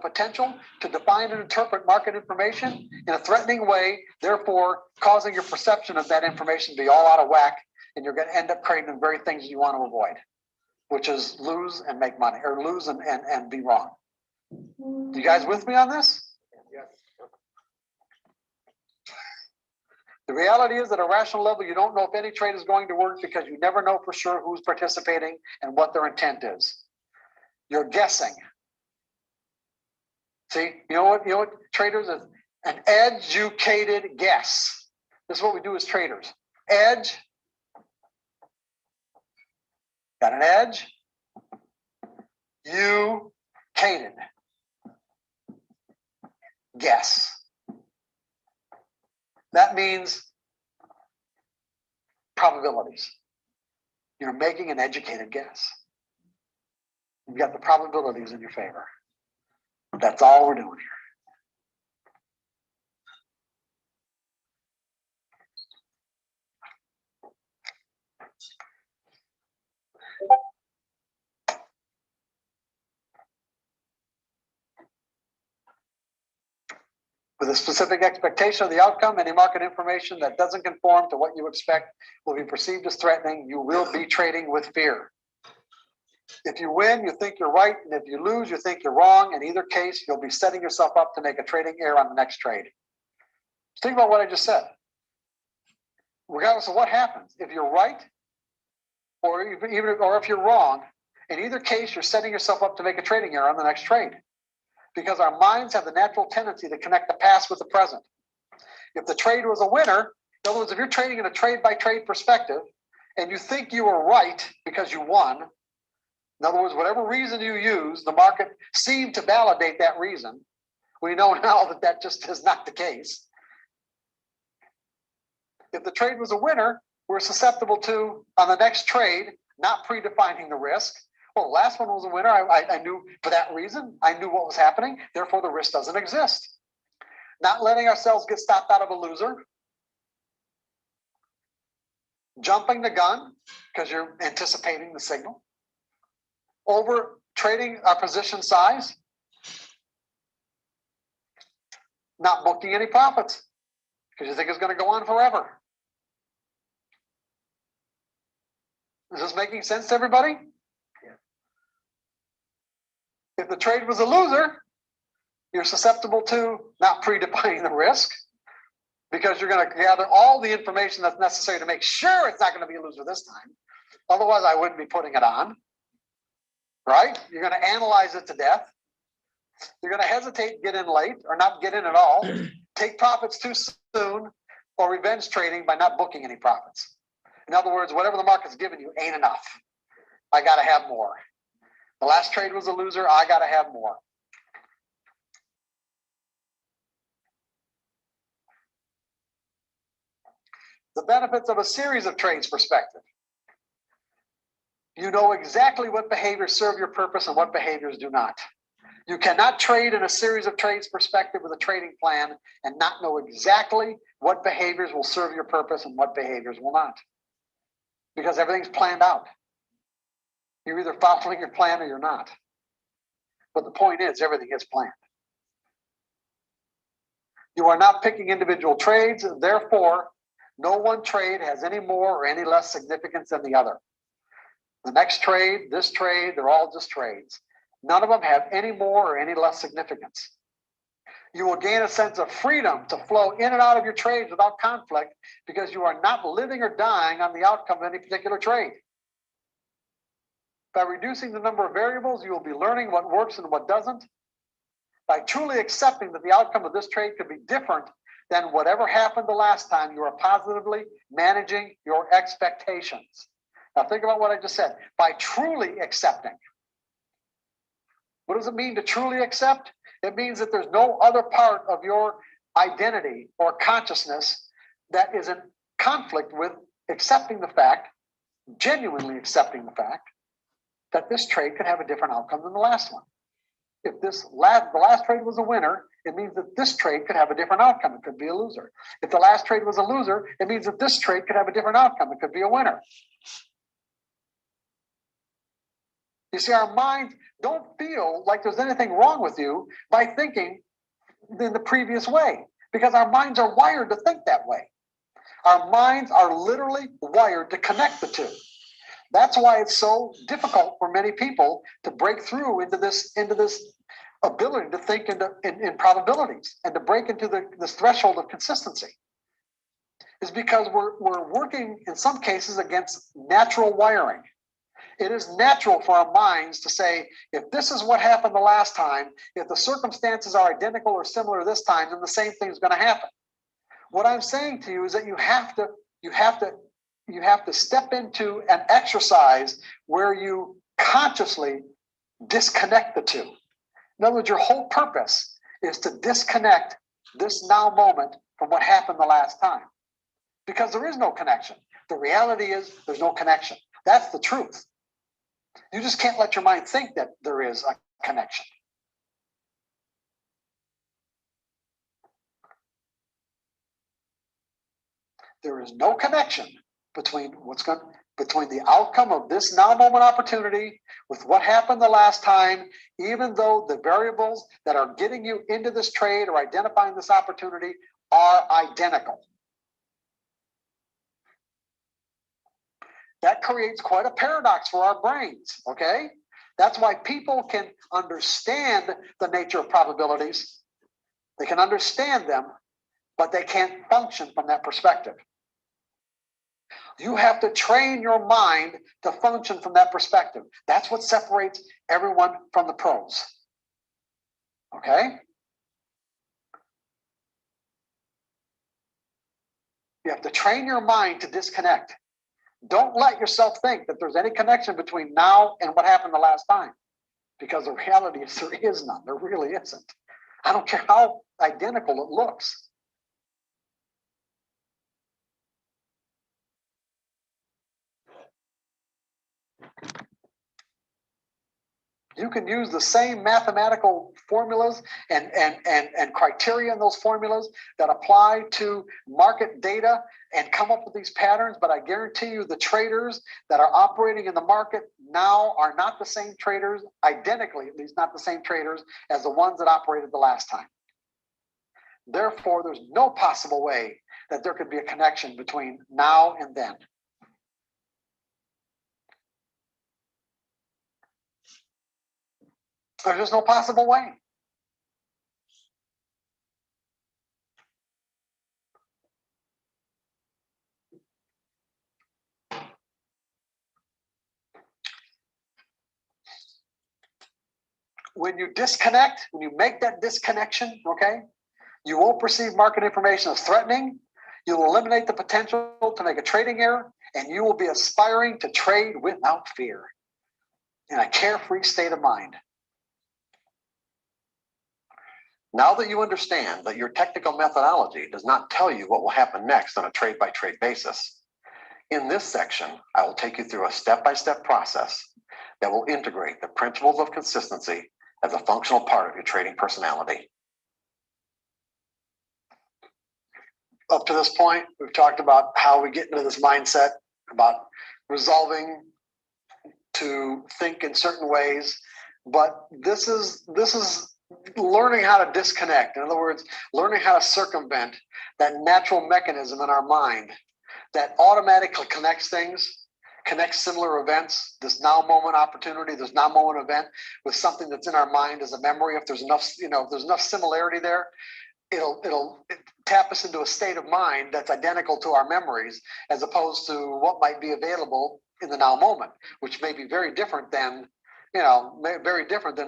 potential to define and interpret market information in a threatening way, therefore causing your perception of that information to be all out of whack, and you're going to end up creating the very things you want to avoid, which is lose and make money, or lose and be wrong. You guys with me on this? Yes. The reality is, at a rational level, you don't know if any trade is going to work because you never know for sure who's participating and what their intent is. You're guessing. See, you know what traders is? An educated guess. This is what we do as traders. Edge. Got an edge. You-cated. Guess. That means probabilities. You're making an educated guess. You've got the probabilities in your favor. That's all we're doing here. With a specific expectation of the outcome, any market information that doesn't conform to what you expect will be perceived as threatening. You will be trading with fear. If you win, you think you're right, and if you lose, you think you're wrong. In either case, you'll be setting yourself up to make a trading error on the next trade. Think about what I just said. Regardless of what happens, if you're right, or if you're wrong, in either case, you're setting yourself up to make a trading error on the next trade. Because our minds have the natural tendency to connect the past with the present. If the trade was a winner, in other words, if you're trading in a trade-by-trade perspective, and you think you were right because you won, in other words, whatever reason you use, the market seemed to validate that reason. We know now that that just is not the case. If the trade was a winner, we're susceptible to, on the next trade, not predefining the risk. Well, the last one was a winner. I knew for that reason. I knew what was happening. Therefore, the risk doesn't exist. Not letting ourselves get stopped out of a loser. Jumping the gun because you're anticipating the signal. Over trading our position size. Not booking any profits because you think it's going to go on forever. Is this making sense to everybody? If the trade was a loser, you're susceptible to not predefining the risk because you're going to gather all the information that's necessary to make sure it's not going to be a loser this time. Otherwise, I wouldn't be putting it on. Right? You're going to analyze it to death. You're going to hesitate, get in late, or not get in at all, take profits too soon, or revenge trading by not booking any profits. In other words, whatever the market's given you ain't enough. I got to have more. The last trade was a loser. I got to have more. The benefits of a series of trades perspective. You know exactly what behaviors serve your purpose and what behaviors do not. You cannot trade in a series of trades perspective with a trading plan and not know exactly what behaviors will serve your purpose and what behaviors will not. Because everything's planned out. You're either following your plan or you're not. But the point is, everything is planned. You are not picking individual trades, therefore, no one trade has any more or any less significance than the other. The next trade, this trade, they're all just trades. None of them have any more or any less significance. You will gain a sense of freedom to flow in and out of your trades without conflict because you are not living or dying on the outcome of any particular trade. By reducing the number of variables, you will be learning what works and what doesn't. By truly accepting that the outcome of this trade could be different than whatever happened the last time, you are positively managing your expectations. Now think about what I just said. By truly accepting. What does it mean to truly accept? It means that there's no other part of your identity or consciousness that is in conflict with accepting the fact, genuinely accepting the fact, that this trade could have a different outcome than the last one. If the last trade was a winner, it means that this trade could have a different outcome. It could be a loser. If the last trade was a loser, it means that this trade could have a different outcome. It could be a winner. You see, our minds don't feel like there's anything wrong with you by thinking in the previous way, because our minds are wired to think that way. Our minds are literally wired to connect the two. That's why it's so difficult for many people to break through into this ability to think in probabilities and to break into this threshold of consistency. Is because we're working in some cases against natural wiring. It is natural for our minds to say, if this is what happened the last time, if the circumstances are identical or similar this time, then the same thing is going to happen. What I'm saying to you is that you have to step into an exercise where you consciously disconnect the two. In other words, your whole purpose is to disconnect this now moment from what happened the last time. Because there is no connection. The reality is there's no connection. That's the truth. You just can't let your mind think that there is a connection. There is no connection between the outcome of this now moment opportunity with what happened the last time, even though the variables that are getting you into this trade or identifying this opportunity are identical. That creates quite a paradox for our brains, okay? That's why people can understand the nature of probabilities. They can understand them, but they can't function from that perspective. You have to train your mind to function from that perspective. That's what separates everyone from the pros. Okay? You have to train your mind to disconnect. Don't let yourself think that there's any connection between now and what happened the last time, because the reality is there is none. There really isn't. I don't care how identical it looks. You can use the same mathematical formulas and criteria in those formulas that apply to market data and come up with these patterns. But I guarantee you the traders that are operating in the market now are not the same traders, identically, at least not the same traders as the ones that operated the last time. Therefore, there's no possible way that there could be a connection between now and then. There's just no possible way. When you disconnect, when you make that disconnection, okay, you won't perceive market information as threatening. You'll eliminate the potential to make a trading error, and you will be aspiring to trade without fear in a carefree state of mind. Now that you understand that your technical methodology does not tell you what will happen next on a trade-by-trade basis, in this section, I will take you through a step-by-step process that will integrate the principles of consistency as a functional part of your trading personality. Up to this point, we've talked about how we get into this mindset, about resolving to think in certain ways, but this is learning how to disconnect. In other words, learning how to circumvent that natural mechanism in our mind that automatically connects things, connects similar events, this now moment opportunity, this now moment event with something that's in our mind as a memory. If there's enough, if there's enough similarity there, it'll tap us into a state of mind that's identical to our memories, as opposed to what might be available in the now moment, which may be very different than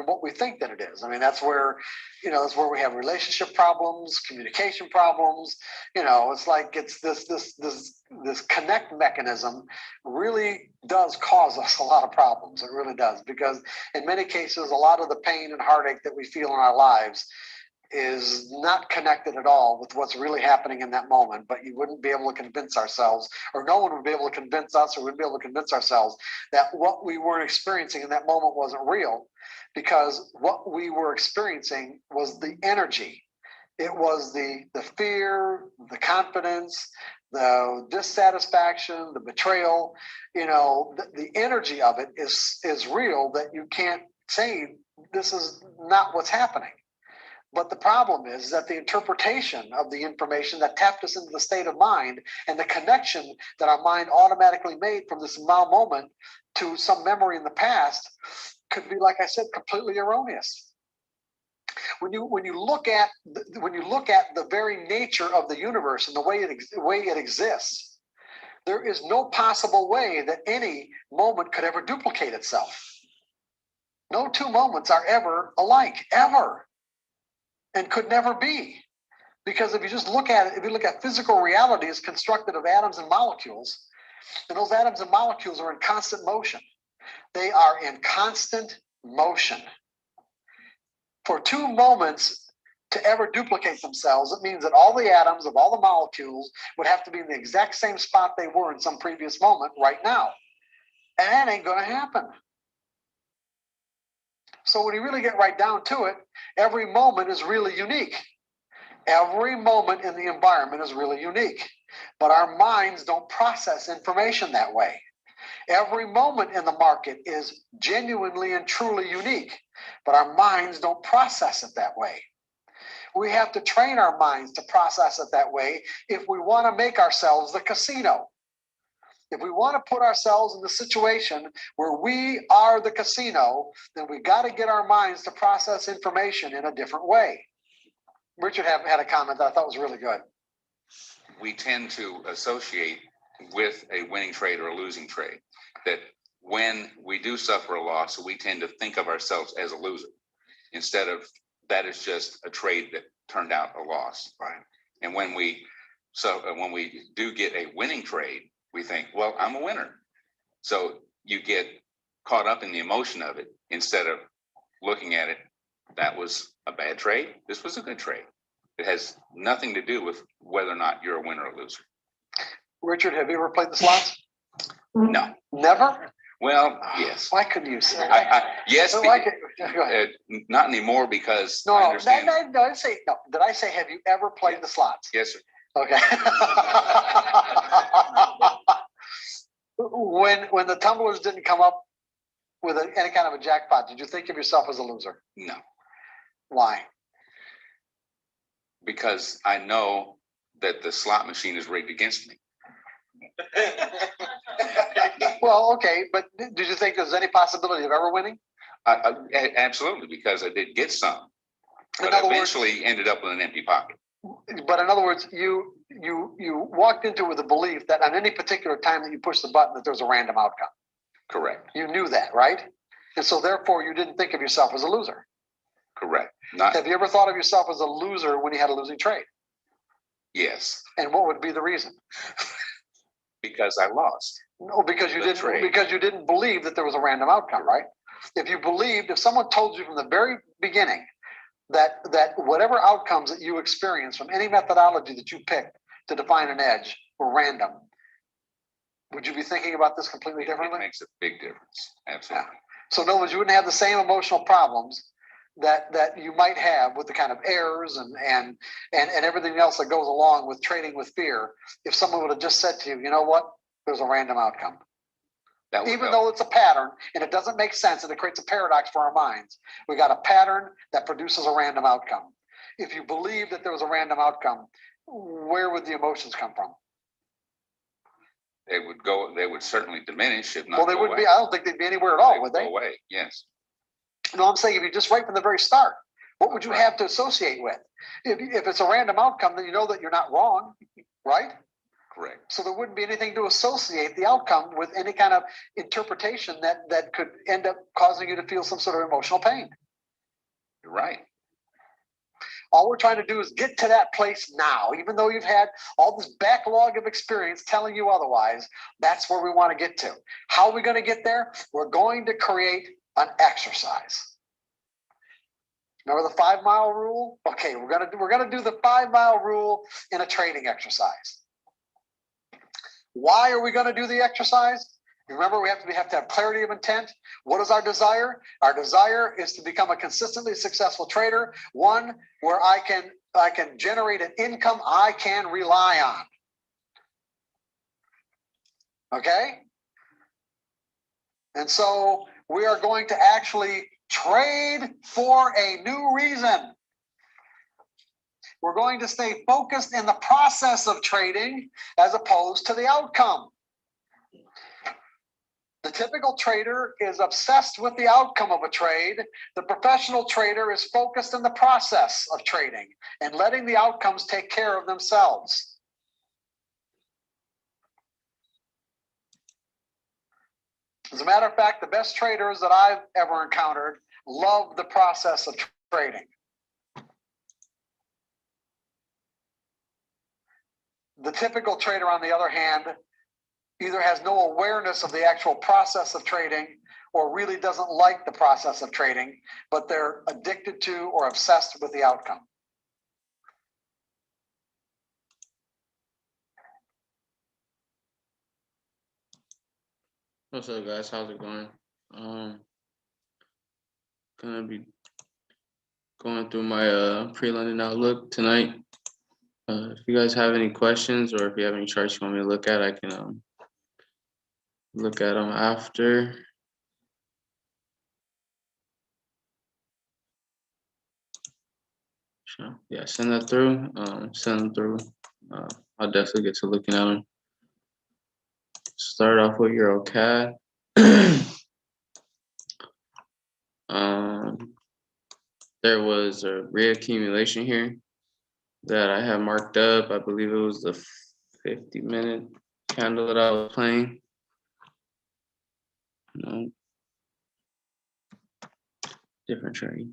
what we think that it is. I mean, that's where we have relationship problems, communication problems. It's like it's this connect mechanism really does cause us a lot of problems. It really does, because in many cases, a lot of the pain and heartache that we feel in our lives is not connected at all with what's really happening in that moment. But you wouldn't be able to convince ourselves, or no one would be able to convince us, or we'd be able to convince ourselves that what we were experiencing in that moment wasn't real, because what we were experiencing was the energy. It was the fear, the confidence, the dissatisfaction, the betrayal, the energy of it is real, that you can't say this is not what's happening. But the problem is that the interpretation of the information that tapped us into the state of mind, and the connection that our mind automatically made from this now moment to some memory in the past, could be, like I said, completely erroneous. When you look at the very nature of the universe and the way it exists, there is no possible way that any moment could ever duplicate itself. No two moments are ever alike, ever, and could never be. Because if you just look at it, if you look at physical reality, it's constructed of atoms and molecules, and those atoms and molecules are in constant motion. They are in constant motion. For two moments to ever duplicate themselves, it means that all the atoms of all the molecules would have to be in the exact same spot they were in some previous moment right now. And that ain't going to happen. So when you really get right down to it, every moment is really unique. Every moment in the environment is really unique. But our minds don't process information that way. Every moment in the market is genuinely and truly unique, but our minds don't process it that way. We have to train our minds to process it that way if we want to make ourselves the casino. If we want to put ourselves in the situation where we are the casino, then we got to get our minds to process information in a different way. Richard had a comment that I thought was really good. We tend to associate with a winning trade or a losing trade, that when we do suffer a loss, we tend to think of ourselves as a loser, instead of that is just a trade that turned out a loss. Right. And when we do get a winning trade, we think, well, I'm a winner. So you get caught up in the emotion of it instead of looking at it, that was a bad trade, this was a good trade. It has nothing to do with whether or not you're a winner or loser. Richard, have you ever played the slots? No. Never? Well, yes. Why couldn't you say? Yes. So go ahead. Not anymore, because No, I understand. no, I say no. Did I say have you ever played the slots? Yes, sir. Okay. When the tumblers didn't come up with any kind of a jackpot, did you think of yourself as a loser? No, Why? because I know that the slot machine is rigged against me. Well, okay, but did you think there's any possibility of ever winning? Absolutely, because I did get some, but In other eventually ended up with an empty pocket. But in other words, you walked into it with the belief that on any particular time that you push the button, that there's a random outcome. Correct. You knew that, right? And so therefore you didn't think of yourself as a loser. Correct. Have you ever thought of yourself as a loser when you had a losing trade? Yes. And what would be the reason? Because I lost. No, because you didn't believe that there was a random outcome, right? If someone told you from the very beginning that whatever outcomes that you experience from any methodology that you picked to define an edge were random, would you be thinking about this completely differently? It makes a big difference. Absolutely. Yeah. So in other words, you wouldn't have the same emotional problems that you might have with the kind of errors and everything else that goes along with trading with fear if someone would have just said to you, you know what, there's a random outcome. Even though it's a pattern and it doesn't make sense and it creates a paradox for our minds, we got a pattern that produces a random outcome. If you believe that there was a random outcome, where would the emotions come from? They would certainly diminish, if not. Well, they wouldn't be. I don't think they'd be anywhere at all, would they? Go away. Yes. No, I'm saying if you just right from the very start, what would you have to associate with? If it's a random outcome, then you know that you're not wrong, right? Correct. So there wouldn't be anything to associate the outcome with any kind of interpretation that could end up causing you to feel some sort of emotional pain. You're right. All we're trying to do is get to that place now, even though you've had all this backlog of experience telling you otherwise. That's where we want to get to. How are we going to get there? We're going to create an exercise. Remember the 5 mile rule? Okay, we're gonna do the 5 mile rule in a trading exercise. Why are we going to do the exercise? Remember, we have to have clarity of intent. What is our desire? Our desire is to become a consistently successful trader, one where I can generate an income I can rely on. Okay? And so we are going to actually trade for a new reason. We're going to stay focused in the process of trading as opposed to the outcome. The typical trader is obsessed with the outcome of a trade. The professional trader is focused in the process of trading and letting the outcomes take care of themselves. As a matter of fact, the best traders that I've ever encountered love the process of trading. The typical trader, on the other hand, either has no awareness of the actual process of trading or really doesn't like the process of trading, but they're addicted to or obsessed with the outcome. What's up, guys? How's it going? Gonna be going through my pre-London outlook tonight. If you guys have any questions or if you have any charts you want me to look at, I can look at them after. So, yeah, send that through. Send them through. I'll definitely get to looking at them. Start off with Euro CAD. There was a reaccumulation here that I have marked up. I believe it was the 50-minute candle that I was playing. No. Different trade.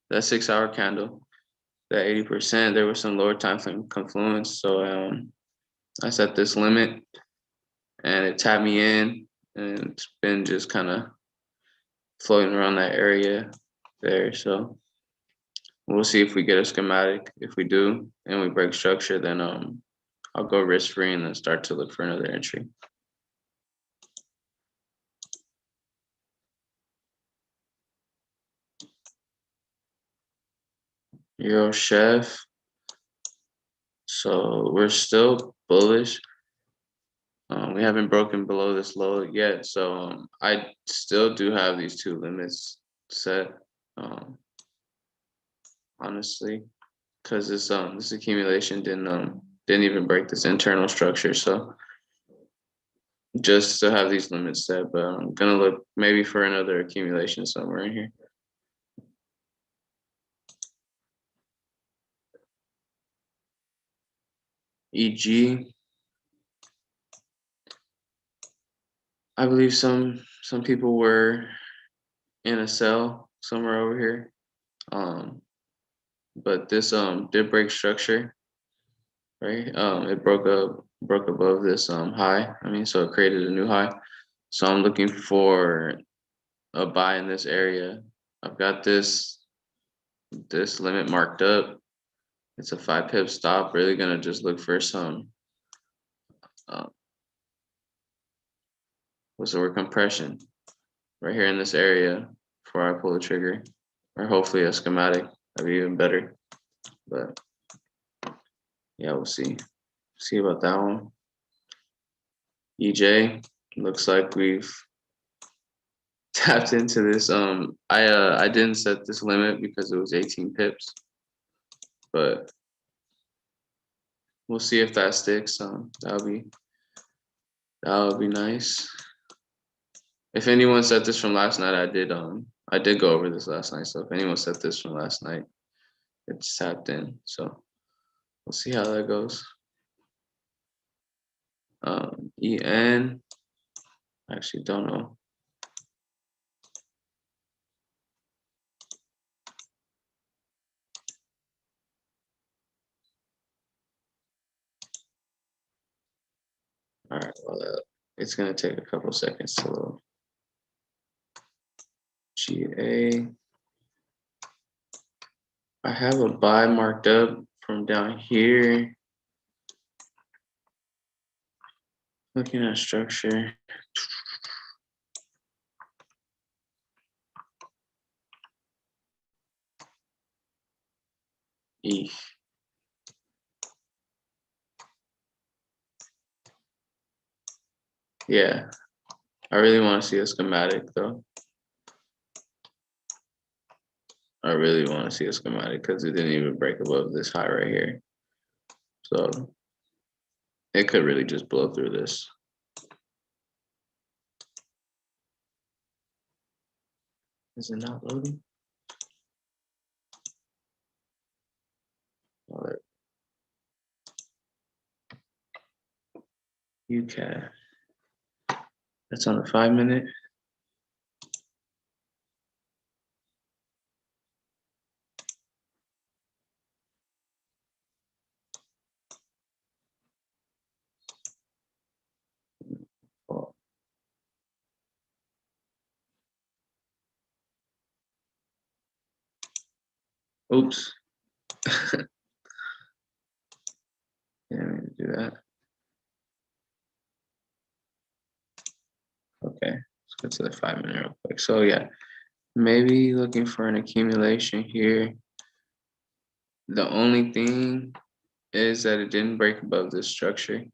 That 6-hour candle, that 80%, there was some lower time frame confluence. So I set this limit and it tapped me in, and it's been just kind of floating around that area there. So we'll see if we get a schematic. If we do and we break structure, then I'll go risk free and then start to look for another entry. Euro Chef. So we're still bullish. We haven't broken below this low yet, so I still do have these two limits set. Honestly, because this accumulation didn't even break this internal structure, so just to have these limits set. But I'm gonna look maybe for another accumulation somewhere in here. EG. I believe some people were in a sell somewhere over here. But this did break structure, right? It broke above this high. I mean, so it created a new high. So I'm looking for a buy in this area. I've got this limit marked up. It's a 5 pip stop. Really gonna just look for some what's the word, compression right here in this area before I pull the trigger, or hopefully a schematic. That'd be even better. But yeah, we'll see. See about that one. EJ, looks like we've tapped into this. I didn't set this limit because it was 18 pips, but we'll see if that sticks. That would be nice. If anyone set this from last night, I did go over this last night. So if anyone set this from last night, it's tapped in. So we'll see how that goes. EN, I actually don't know. All right, well, it's gonna take a couple seconds to load. GA. I have a buy marked up from down here. Looking at structure. Yeah, I really want to see a schematic though. I really want to see a schematic because it didn't even break above this high right here. So it could really just blow through this. Is it not loading? All right. UCAD. That's on the 5-minute. Oh. Oops. Didn't mean to do that. Okay, let's go to the 5-minute real quick. So yeah, maybe looking for an accumulation here. The only thing is that it didn't break above this structure.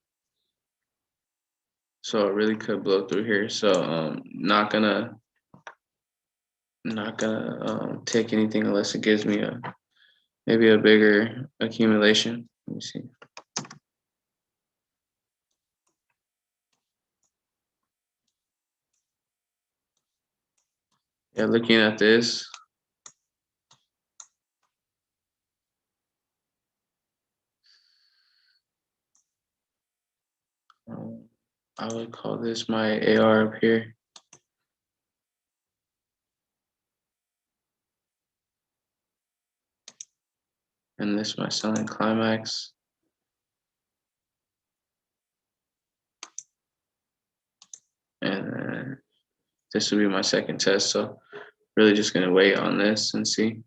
So it really could blow through here. So not gonna take anything unless it gives me maybe a bigger accumulation. Let me see. Yeah, looking at this, I would call this my AR up here. And this my selling climax. And then this will be my second test. So really just gonna wait on this and see.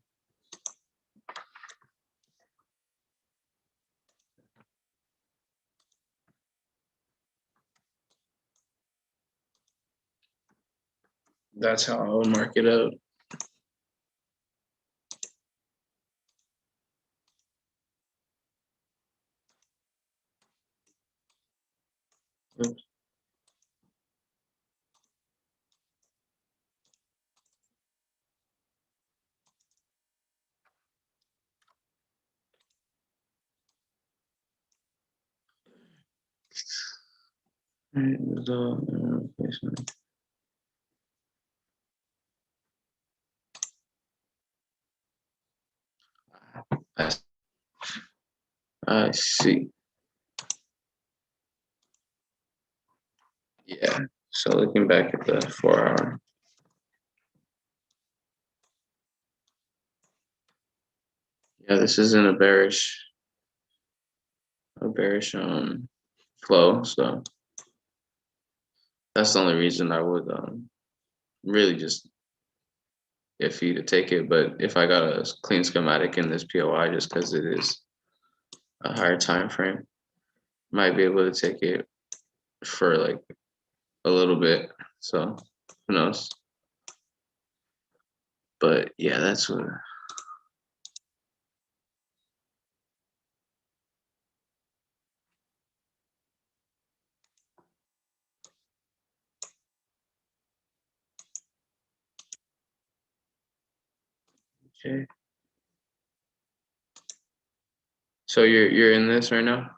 That's how I would mark it out. Oops. Alright, result, replacement. I see. Yeah. So looking back at the 4-hour. Yeah, this isn't a bearish flow. So that's the only reason I would really just iffy to take it. But if I got a clean schematic in this POI, just because it is a higher time frame, might be able to take it for like a little bit. So who knows? But yeah, that's what. Okay. So you're in this right now?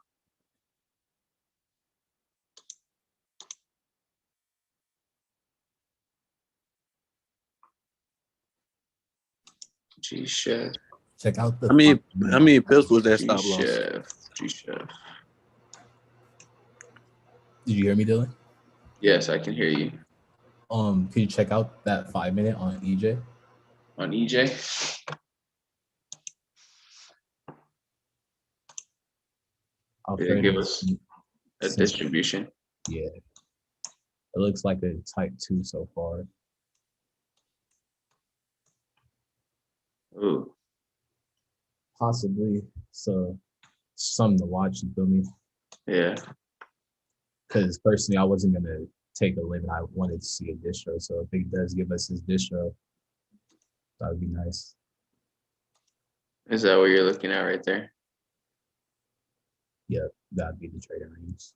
G chef. Check out the. How many pips was that G stop loss? chef. G chef. Did you hear me, Dylan? Yes, I can hear you. Can you check out that 5-minute on EJ? On EJ? I'll Did it give us a distribution? Yeah. It looks like a type 2 so far. Ooh. Possibly. So something to watch, you feel me? Yeah. Because personally, I wasn't gonna take a limit. I wanted to see a distro. So if it does give us his distro, that would be nice. Is that what you're looking at right there? Yeah, that'd be the trading range.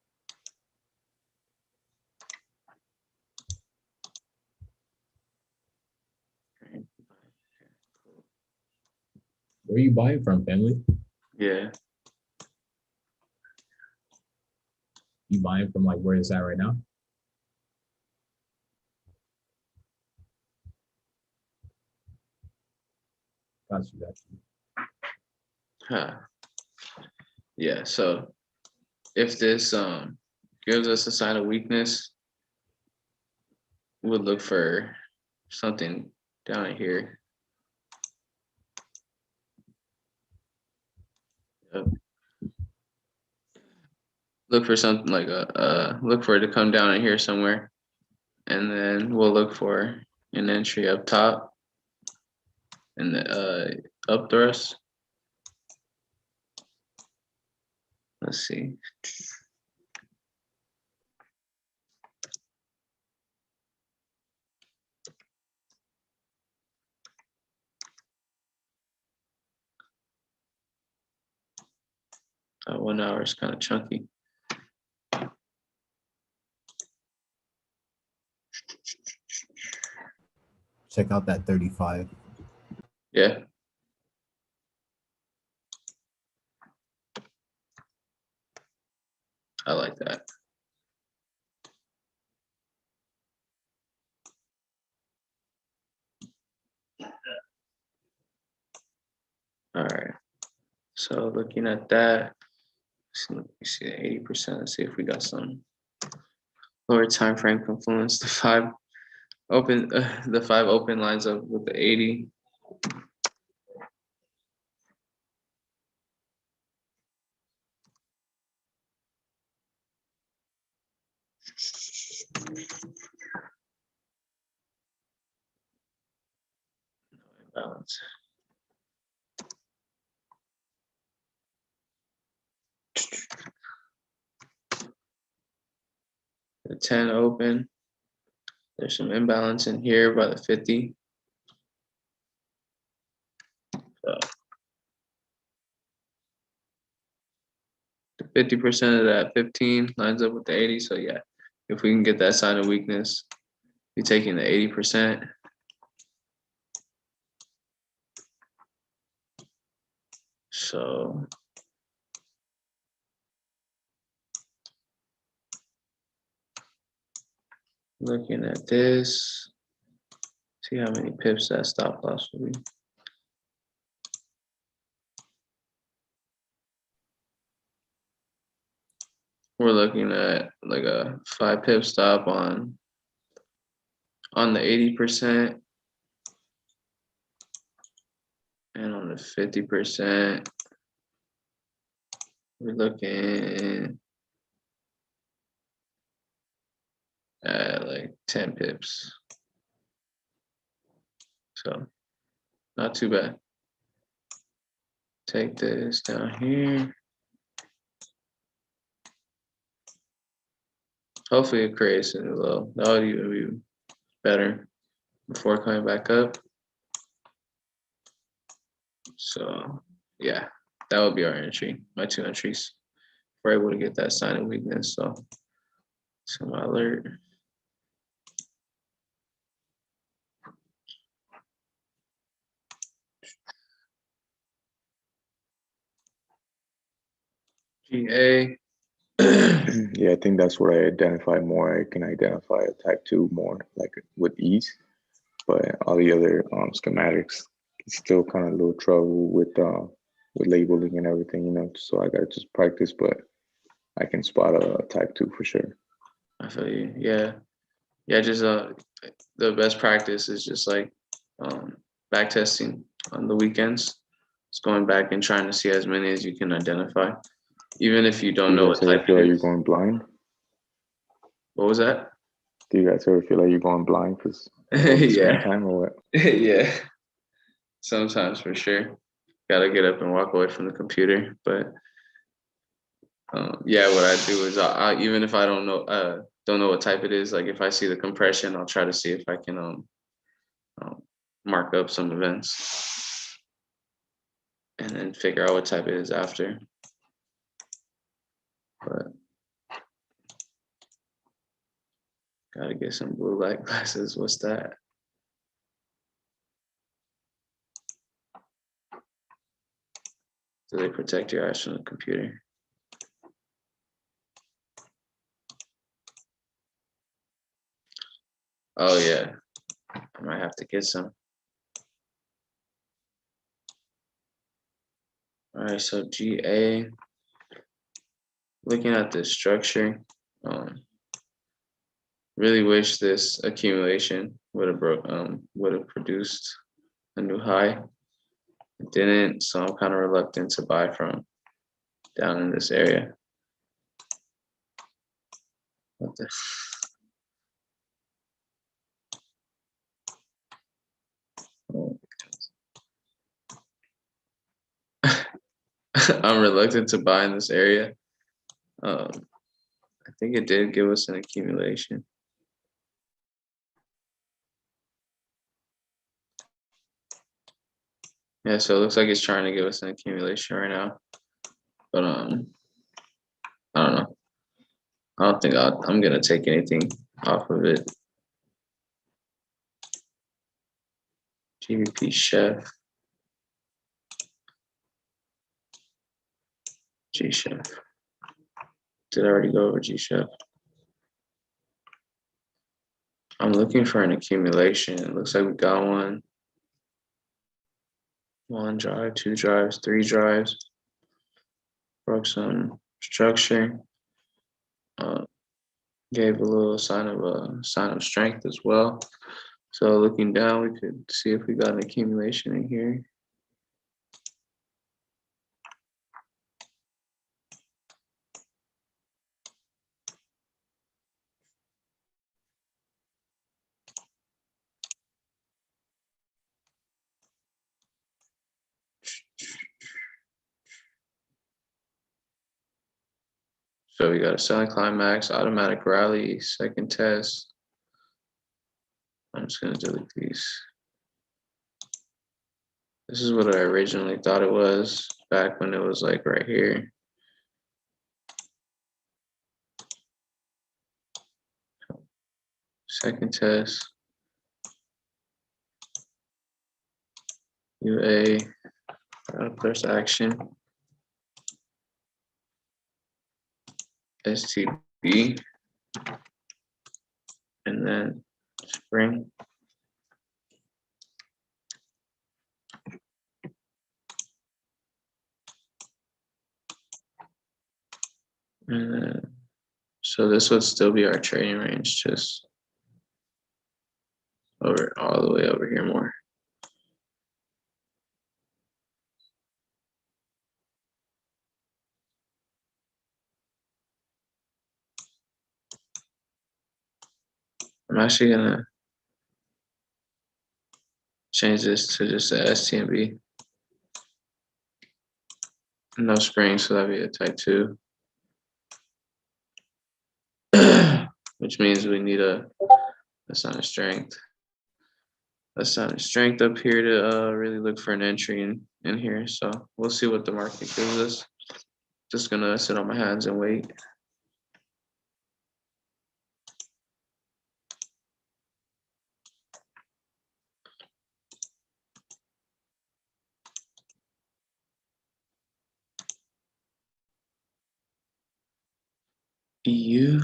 Where you buying from, family? Yeah. You buying from like where it's at right now? Got you, got you. Huh. Yeah. So if this gives us a sign of weakness, we'll look for something down here. Yep. Look for something like look for it to come down in here somewhere, and then we'll look for an entry up top and the up thrust. Let's see. One hour is kind of chunky. Check out that 35. Yeah. I like that. All right. So looking at that, you see the 80%. Let's see if we got some lower time frame confluence. The five open lines up with the 80. Balance. The 10 open. There's some imbalance in here by the 50. So the 50% of that 15 lines up with the 80. So yeah, if we can get that sign of weakness, be taking the 80%. So looking at this, see how many pips that stop loss will be. We're looking at like a 5 pip stop on the 80%, and on the 50%, we're looking at like 10 pips. So not too bad. Take this down here. Hopefully it creates a new low. That would even be better before coming back up. So yeah, that would be our entry, my 2 entries. We're able to get that sign of weakness. So my alert. GA. Yeah, I think that's what I identify more. I can identify a type 2 more like with ease, but all the other schematics, it's still kind of a little trouble with labeling and everything, you know. So I gotta just practice, but I can spot a type 2 for sure. I feel you. Yeah. Just the best practice is just like back testing on the weekends. Just going back and trying to see as many as you can identify, even if you don't know what type feel it like you're is. going blind? What was that? Do you guys ever feel like you're going blind because Yeah. time or what? Yeah. Sometimes for sure. Gotta get up and walk away from the computer. But yeah, what I do is I even if I don't know what type it is, like if I see the compression, I'll try to see if I can mark up some events and then figure out what type it is after. But gotta get some blue light glasses. What's that? Do they protect your eyes from the computer? Oh yeah, I might have to get some. All right, so GA, looking at this structure, really wish this accumulation would have produced a new high. It didn't, so I'm kind of reluctant to buy from down in this area. What the? Oh. I'm reluctant to buy in this area. I think it did give us an accumulation. Yeah, so it looks like it's trying to give us an accumulation right now. But I don't know. I don't think I'm gonna take anything off of it. GBP Chef. G Chef. Did I already go over G Chef? I'm looking for an accumulation. It looks like we got one. One drive, two drives, three drives. Broke some structure. Gave a little sign of strength as well. So looking down, we could see if we got an accumulation in here. So we got a selling climax, automatic rally, second test. I'm just gonna delete these. This is what I originally thought it was back when it was like right here. Second test. UA, first action. STB. And then spring. And then, so this would still be our trading range, just over all the way over here more. I'm actually gonna change this to just a STMB. No spring, so that'd be a type 2. Which means we need a sign of strength. A sign of strength up here to really look for an entry in here. So we'll see what the market gives us. Just gonna sit on my hands and wait. EU.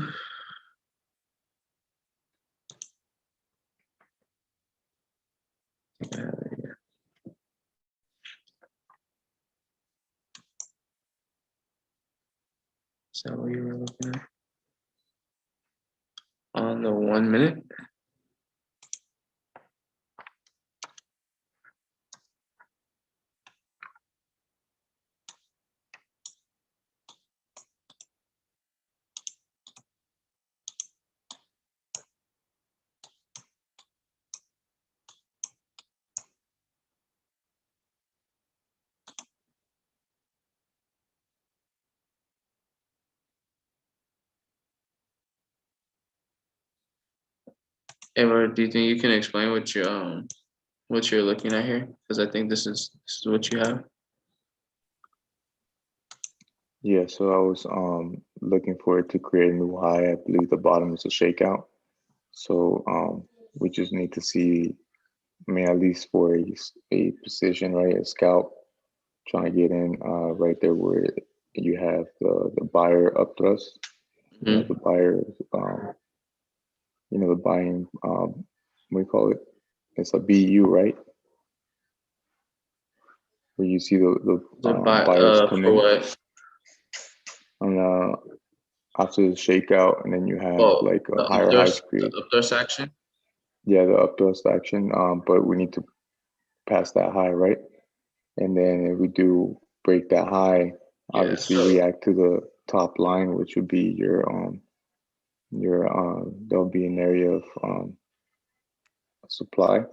Is that what you were looking at? On the 1 minute. Edward, do you think you can explain what you're looking at here? Because I think this is what you have. Yeah, so I was looking for it to create a new high. I believe the bottom is a shakeout. So we just need to see, I mean, at least for a position, right? A scalp trying to get in right there where you have the buyer upthrust, Mhm. the buyer, the buying, what do you call it? It's a BU, right? Where you see The buy buyers come for in what? on after the shakeout, and then you have Oh, like a the higher heights the create. upthrust action. Yeah, the upthrust action. But we need to pass that high, right? And then if we do break that high, Yeah. obviously So react to the top line, which would be there'll be an area of supply,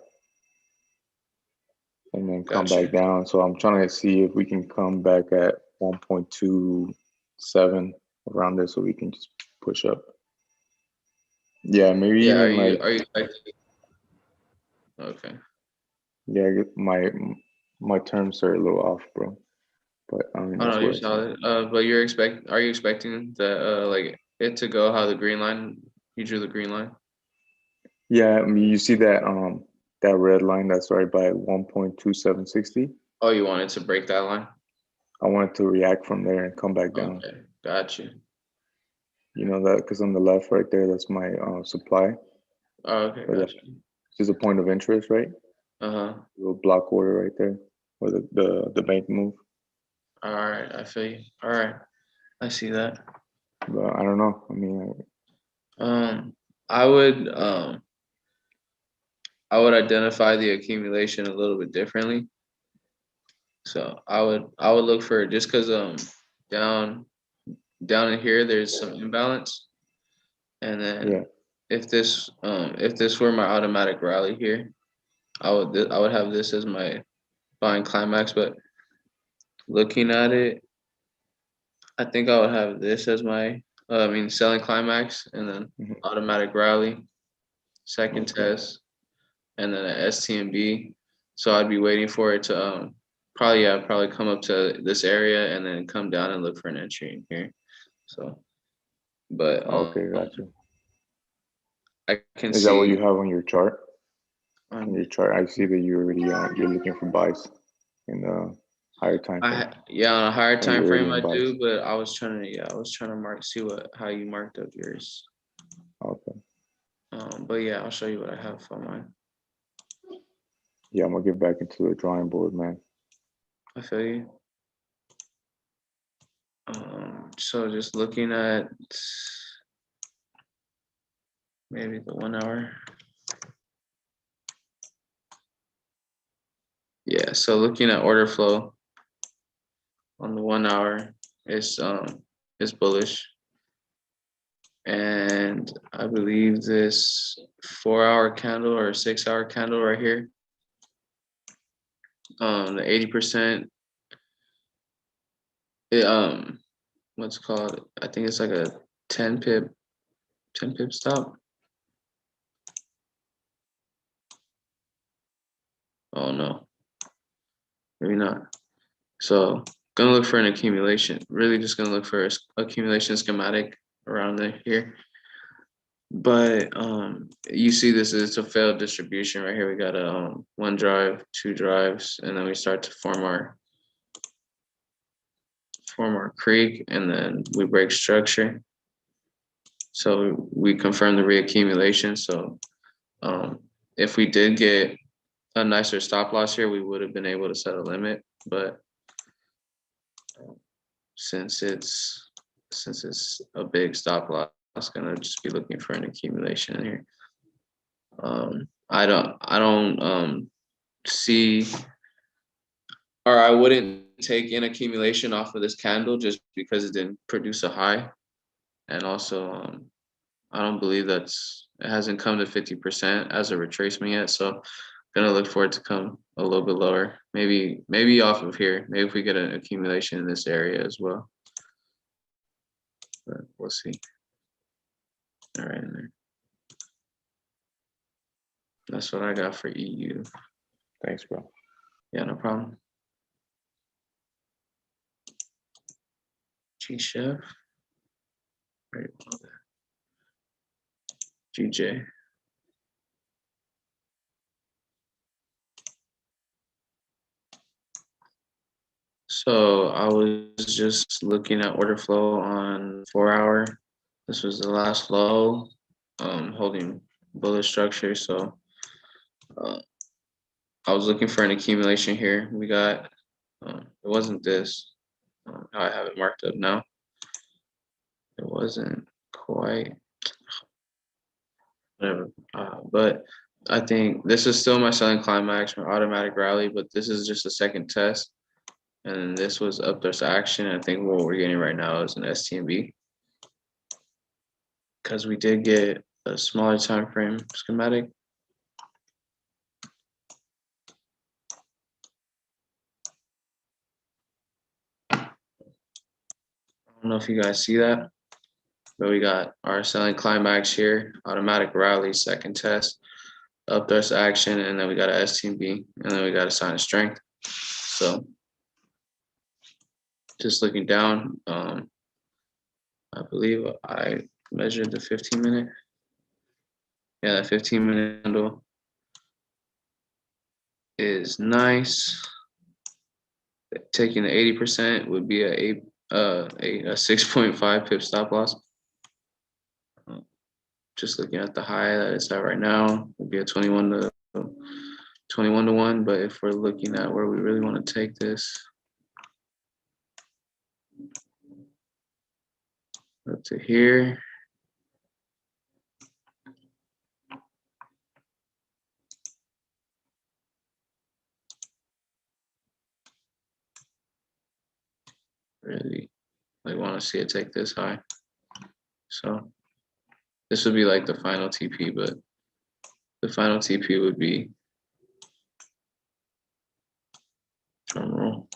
and then come gotcha. back down. So I'm trying to see if we can come back at 1.27 around there, so we can just push up. Yeah, maybe Yeah. even like, Are you expecting? Okay. yeah, my terms are a little off, bro. But I mean Oh that's no, what you're I see. solid. But are you expecting the like it to go how the green line you drew the green line? Yeah, I mean you see that red line that's right by 1.2760. Oh, you wanted to break that line? I wanted to react from there and come back down. Okay, got you. You know that because on the left right there, that's my supply. Oh, okay, Or got that you. is a point of interest, right? Uh-huh. Little block order right there, or the bank move. All right, I feel you. All right, I see that. But I don't know. I mean, Um, I would um I would identify the accumulation a little bit differently. So I would look for just because down down in here there's some imbalance, and yeah, then if this were my automatic rally here, I would have this as my buying climax. But looking at it, I think I would have this as my selling climax, and then mhm, automatic rally, second okay, test, and then an STMB. So I'd be waiting for it to probably come up to this area and then come down and look for an entry in here. So, but okay, gotcha. I can Is that what you see. have on your chart? On Um, your chart, I see that you already you're looking for buys in the higher time frame. yeah, on a higher Or you're time already frame in I buys. do, but I was trying to see how you marked up yours. Okay. But yeah, I'll show you what I have on mine. Yeah, I'm gonna get back into the drawing board, man. I feel you. So just looking at maybe the 1 hour. Yeah, so looking at order flow on the 1 hour is bullish. And I believe this 4 hour candle or 6 hour candle right here, the 80%, it what's it called? I think it's like a 10 pip stop. Oh no, maybe not. So gonna look for an accumulation. Really just gonna look for accumulation schematic around here. But you see this is a failed distribution right here. We got a one drive, two drives, and then we start to form our creek, and then we break structure. So we confirm the reaccumulation. So if we did get a nicer stop loss here, we would have been able to set a limit. But since it's a big stop loss, it's gonna just be looking for an accumulation here. I don't see, or I wouldn't take in accumulation off of this candle just because it didn't produce a high, and also I don't believe it hasn't come to 50% as a retracement yet. So gonna look for it to come a little bit lower, maybe off of here. Maybe if we get an accumulation in this area as well, but we'll see. All right, that's what I got for EU. Thanks, bro. Yeah, no problem. G Chef. Right. GJ. So I was just looking at order flow on 4 hour. This was the last flow, holding bullet structure. So I was looking for an accumulation here. We got, it wasn't this, how I have it marked up now. It wasn't quite, whatever. But I think this is still my selling climax, my automatic rally, but this is just a second test. And this was up thrust action. I think what we're getting right now is an STMB. Because we did get a smaller time frame schematic. I don't know if you guys see that, but we got our selling climax here, automatic rally, second test, up thrust action, and then we got a STMB, and then we got a sign of strength. So just looking down, I believe I measured the 15-minute. Yeah, that 15-minute candle is nice. Taking the 80% would be a 6.5 pip stop loss. Just looking at the high that it's at right now, would be a 21 to 1. But if we're looking at where we really want to take this, up to here. Really, like, want to see it take this high. So this would be like the final TP, but the final TP would be, drum roll.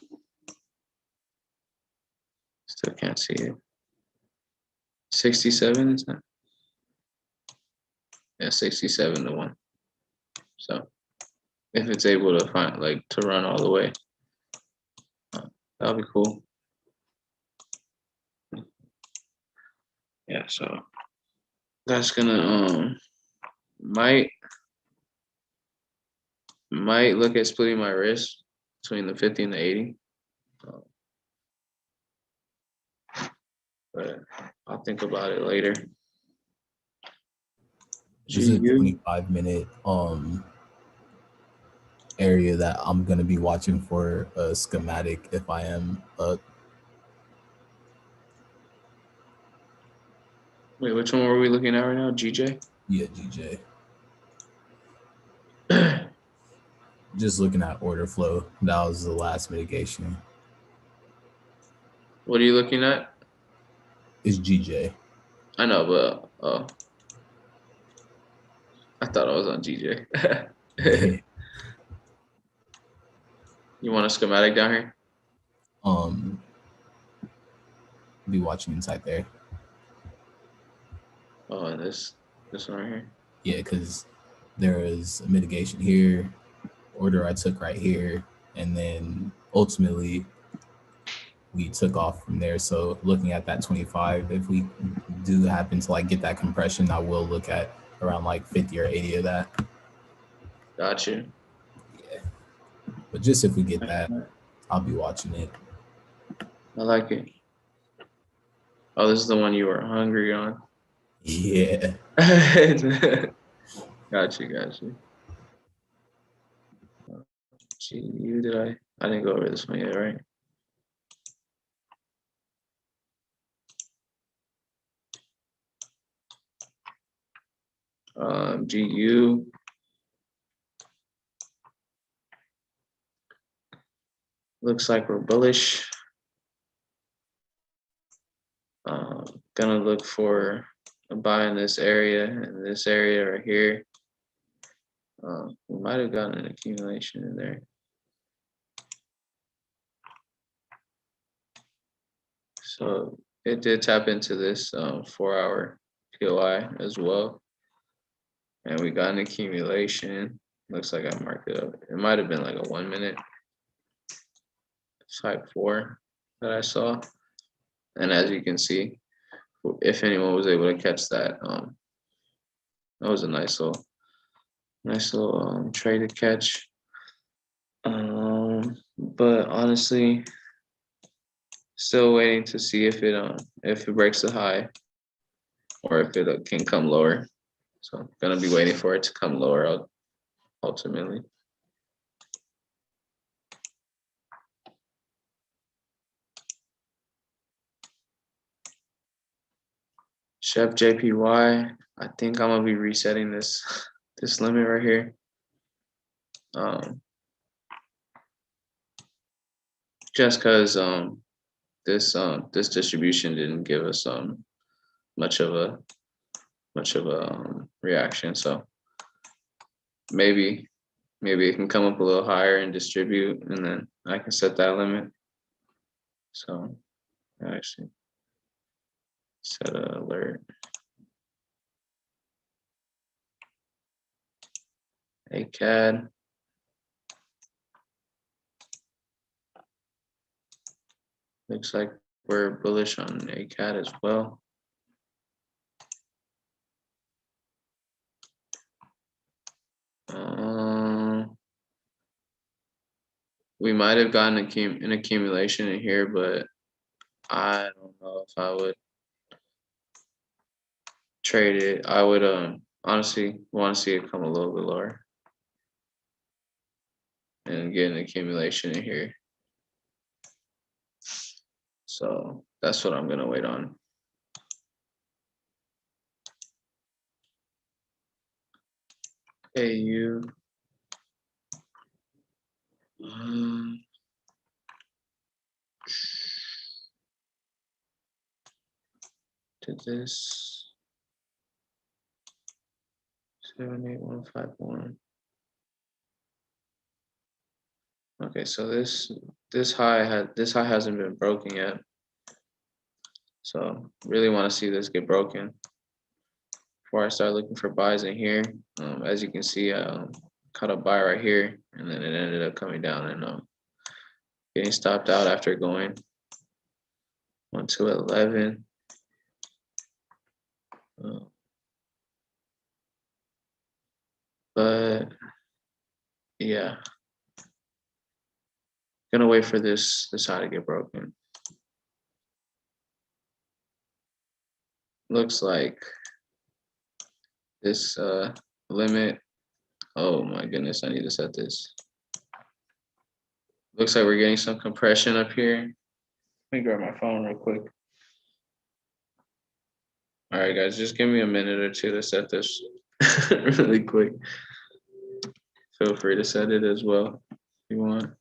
Still can't see it. 67, is that? Yeah, 67 to 1. So if it's able to find, like, to run all the way, that'll be cool. Yeah, so that's gonna might look at splitting my wrist between the 50 and the 80. But I'll think about it later. This is a 25-minute area that I'm gonna be watching for a schematic if I am Wait, which one were we looking at right now? GJ? yeah, GJ. Just looking at order flow. That was the last mitigation. What are you looking at? It's GJ. I know, but I thought I was on GJ. You want a schematic down here? Be watching inside there. Oh, and this one right here. Yeah, because there is a mitigation here, order I took right here, and then ultimately we took off from there. So looking at that 25, if we do happen to like get that compression, I will look at around like 50 or 80 of that. Got you. Yeah. But just if we get that, I'll be watching it. I like it. Oh, this is the one you were hungry on. Yeah. Got you. GU, I didn't go over this one yet, right? GU. Looks like we're bullish. Gonna look for a buy in this area and this area right here. We might have gotten an accumulation in there. So it did tap into this 4-hour POI as well. And we got an accumulation. Looks like I marked it up. It might have been like a 1 minute type 4 that I saw. And as you can see, if anyone was able to catch that, that was a nice little trade to catch. But honestly, Still waiting to see if it breaks the high or if it can come lower. So I'm gonna be waiting for it to come lower ultimately. Chef JPY, I think I'm gonna be resetting this limit right here. Just because this distribution didn't give us much of a reaction, so maybe it can come up a little higher and distribute, and then I can set that limit. So I actually set an alert. ACAD. Looks like we're bullish on ACAD as well. We might have gotten an accumulation in here, but I don't know if I would trade it. I would honestly want to see it come a little bit lower and get an accumulation in here. So that's what I'm gonna wait on. AU. To this 78151. Okay, so this high hasn't been broken yet. So really want to see this get broken before I start looking for buys in here. As you can see, I caught a buy right here, and then it ended up coming down and getting stopped out after going 1 to 11. But yeah, gonna wait for this high to get broken. Looks like this limit. Oh my goodness, I need to set this. Looks like we're getting some compression up here. Let me grab my phone real quick. All right, guys, just give me a minute or two to set this really quick. Feel free to set it as well if you want.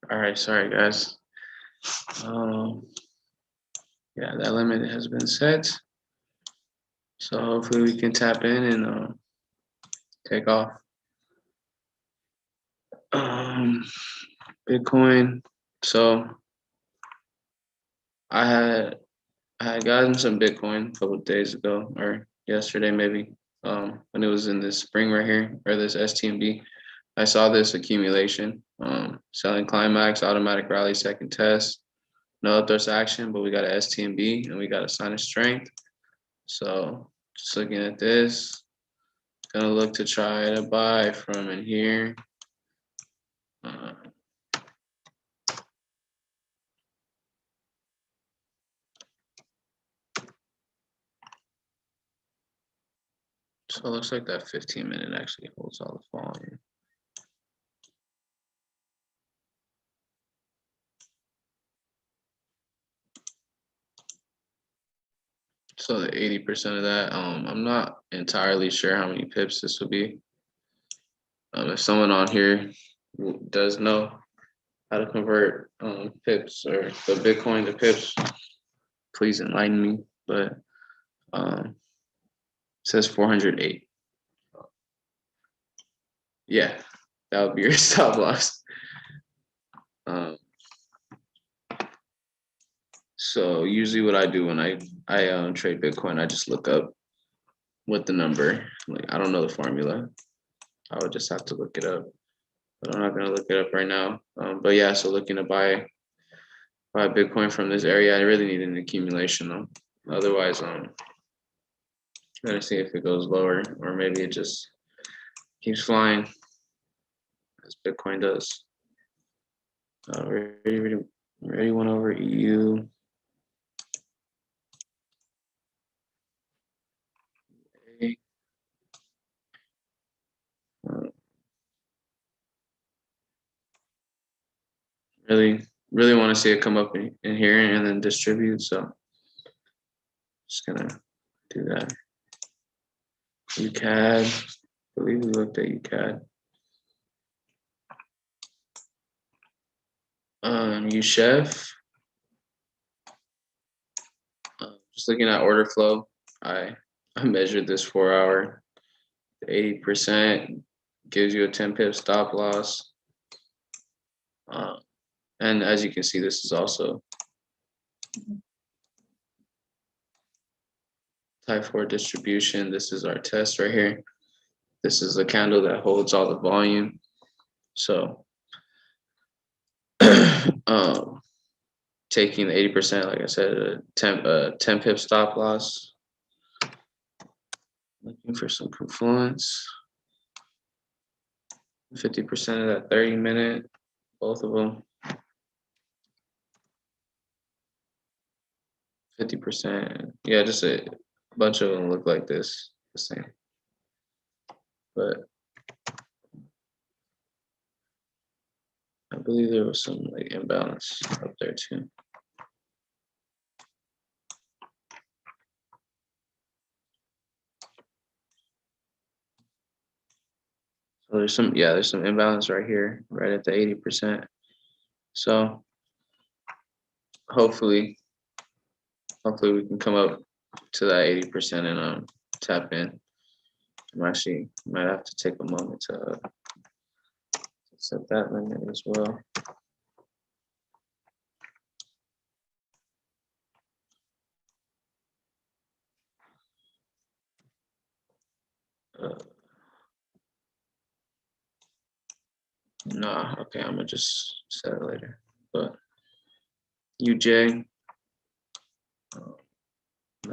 All right, sorry guys. Yeah, that limit has been set. So hopefully we can tap in and take off. Bitcoin. So I had gotten some Bitcoin a couple of days ago or yesterday maybe. When it was in this spring right here or this STMB. I saw this accumulation. Selling climax, automatic rally, second test. No upthrust action, but we got a STMB and we got a sign of strength. So just looking at this, gonna look to try to buy from in here. So it looks like that 15-minute actually holds all the volume. So the 80% of that, I'm not entirely sure how many pips this will be. If someone on here does know how to convert pips or the Bitcoin to pips, please enlighten me. But it says 408. Yeah, that would be your stop loss. So usually what I do when I trade Bitcoin, I just look up what the number, like I don't know the formula. I would just have to look it up, but I'm not gonna look it up right now. But yeah, so looking to buy Bitcoin from this area, I really need an accumulation though. Otherwise, gonna see if it goes lower or maybe it just keeps flying as Bitcoin does. Ready one over EU. Really want to see it come up in here and then distribute. So just gonna do that. UCAD, I believe we looked at UCAD. UCHEF. Just looking at order flow, I measured this 4 hour. 80% gives you a 10 pip stop loss. And as you can see, this is also type 4 distribution. This is our test right here. This is a candle that holds all the volume. So taking the 80%, like I said, a 10 pip stop loss. Looking for some confluence. 50% of that 30-minute, both of them. 50%. Yeah, just a bunch of them look like this, the same. But I believe there was some like imbalance up there too. So there's some imbalance right here, right at the 80%. So hopefully we can come up to that 80% and tap in. I might have to take a moment to set that limit as well. Nah, okay, I'm gonna just set it later. But UJ, I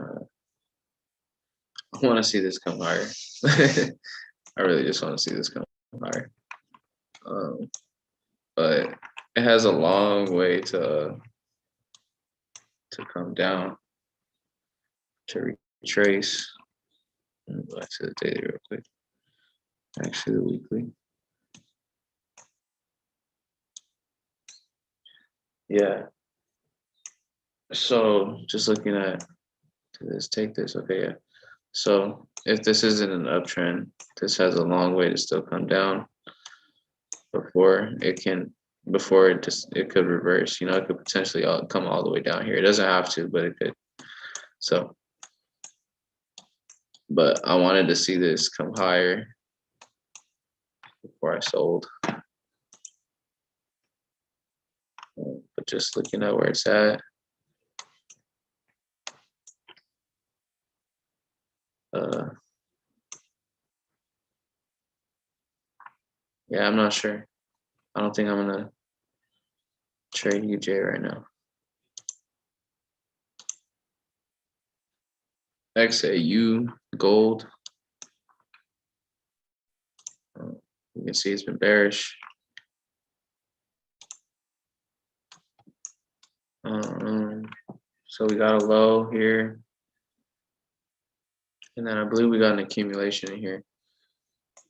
want to see this come higher. I really just want to see this come higher. But it has a long way to come down, to retrace. Let me go back to the daily real quick. Actually, the weekly. Yeah. So just looking at this, take this. Okay, yeah. So if this isn't an uptrend, this has a long way to still come down before it can before it could reverse. You know, it could potentially come all the way down here. It doesn't have to, but it could. So, but I wanted to see this come higher before I sold. But just looking at where it's at. Yeah, I'm not sure. I don't think I'm gonna trade UJ right now. XAU gold. You can see it's been bearish. So we got a low here. And then I believe we got an accumulation in here.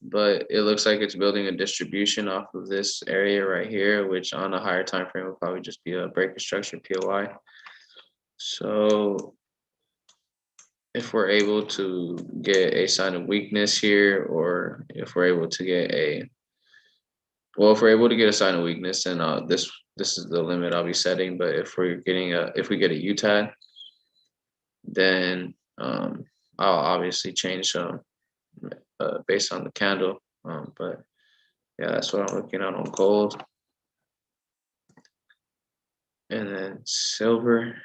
But it looks like it's building a distribution off of this area right here, which on a higher time frame will probably just be a breaker structure POI. So if we're able to get a sign of weakness here, or if we're able to get a, well, if we're able to get a sign of weakness, then this is the limit I'll be setting. But if we're getting if we get a UTAD, then I'll obviously change some based on the candle. But yeah, that's what I'm looking at on gold. And then silver.